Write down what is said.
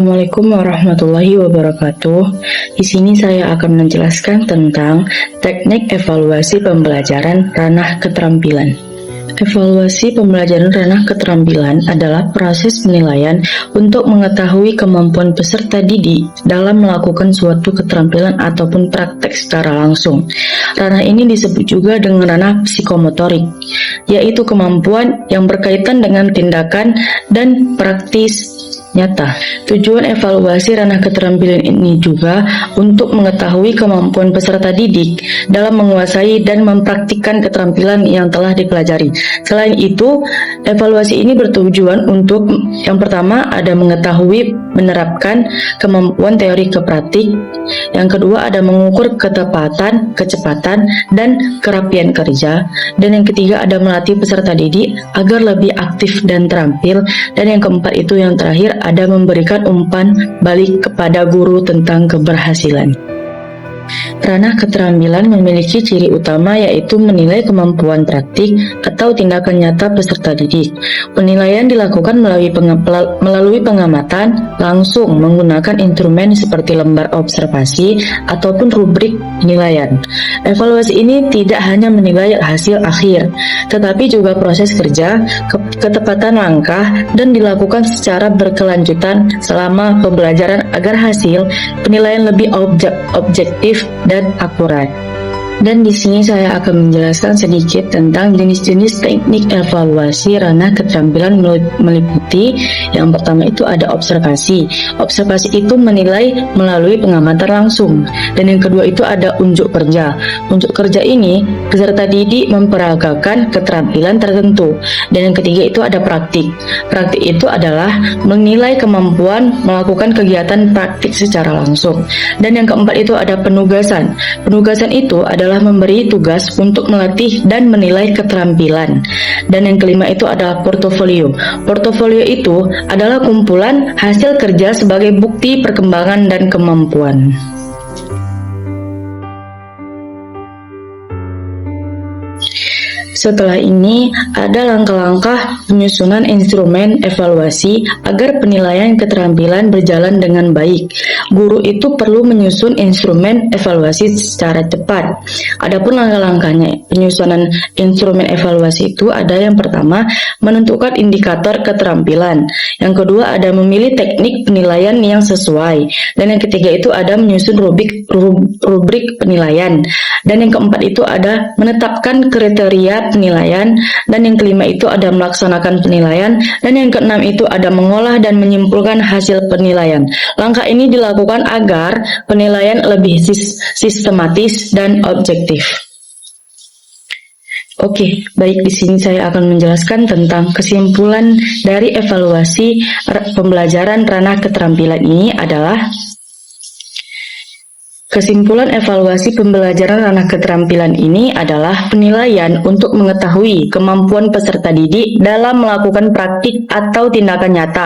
Assalamualaikum warahmatullahi wabarakatuh. Di sini saya akan menjelaskan tentang teknik evaluasi pembelajaran ranah keterampilan. Evaluasi pembelajaran ranah keterampilan adalah proses penilaian untuk mengetahui kemampuan peserta didik dalam melakukan suatu keterampilan ataupun praktek secara langsung. Ranah ini disebut juga dengan ranah psikomotorik, yaitu kemampuan yang berkaitan dengan tindakan dan praktis nyata. Tujuan evaluasi ranah keterampilan ini juga untuk mengetahui kemampuan peserta didik dalam menguasai dan mempraktikkan keterampilan yang telah dipelajari. Selain itu, evaluasi ini bertujuan untuk yang pertama ada mengetahui menerapkan kemampuan teori ke praktik, yang kedua ada mengukur ketepatan, kecepatan, dan kerapian kerja, dan yang ketiga ada melatih peserta didik agar lebih aktif dan terampil, dan yang keempat itu yang terakhir ada memberikan umpan balik kepada guru tentang keberhasilan. Ranah keterampilan memiliki ciri utama yaitu menilai kemampuan praktik atau tindakan nyata peserta didik. Penilaian dilakukan melalui pengamatan langsung menggunakan instrumen seperti lembar observasi ataupun rubrik penilaian. Evaluasi ini tidak hanya menilai hasil akhir, tetapi juga proses kerja, ketepatan langkah, dan dilakukan secara berkelanjutan selama pembelajaran agar hasil penilaian lebih objektif dan akurat. Dan di sini saya akan menjelaskan sedikit tentang jenis-jenis teknik evaluasi ranah keterampilan meliputi yang pertama itu ada observasi. Observasi itu menilai melalui pengamatan langsung. Dan yang kedua itu ada unjuk kerja. Unjuk kerja ini peserta didik memperagakan keterampilan tertentu. Dan yang ketiga itu ada praktik. Praktik itu adalah menilai kemampuan melakukan kegiatan praktik secara langsung. Dan yang keempat itu ada penugasan. Penugasan itu adalah memberi tugas untuk melatih dan menilai keterampilan. Dan yang kelima itu adalah portofolio. Portofolio itu adalah kumpulan hasil kerja sebagai bukti perkembangan dan kemampuan. Setelah ini, ada langkah-langkah penyusunan instrumen evaluasi agar penilaian keterampilan berjalan dengan baik. Guru itu perlu menyusun instrumen evaluasi secara tepat. Adapun langkah-langkahnya, penyusunan instrumen evaluasi itu ada yang pertama, menentukan indikator keterampilan. Yang kedua, ada memilih teknik penilaian yang sesuai. Dan yang ketiga itu ada menyusun rubrik penilaian. Dan yang keempat itu ada menetapkan kriteria penilaian, dan yang kelima itu ada melaksanakan penilaian, dan yang keenam itu ada mengolah dan menyimpulkan hasil penilaian. Langkah ini dilakukan agar penilaian lebih sistematis dan objektif. Oke, baik, di sini saya akan menjelaskan tentang kesimpulan dari evaluasi pembelajaran ranah keterampilan ini adalah kesimpulan evaluasi pembelajaran ranah keterampilan ini adalah penilaian untuk mengetahui kemampuan peserta didik dalam melakukan praktik atau tindakan nyata.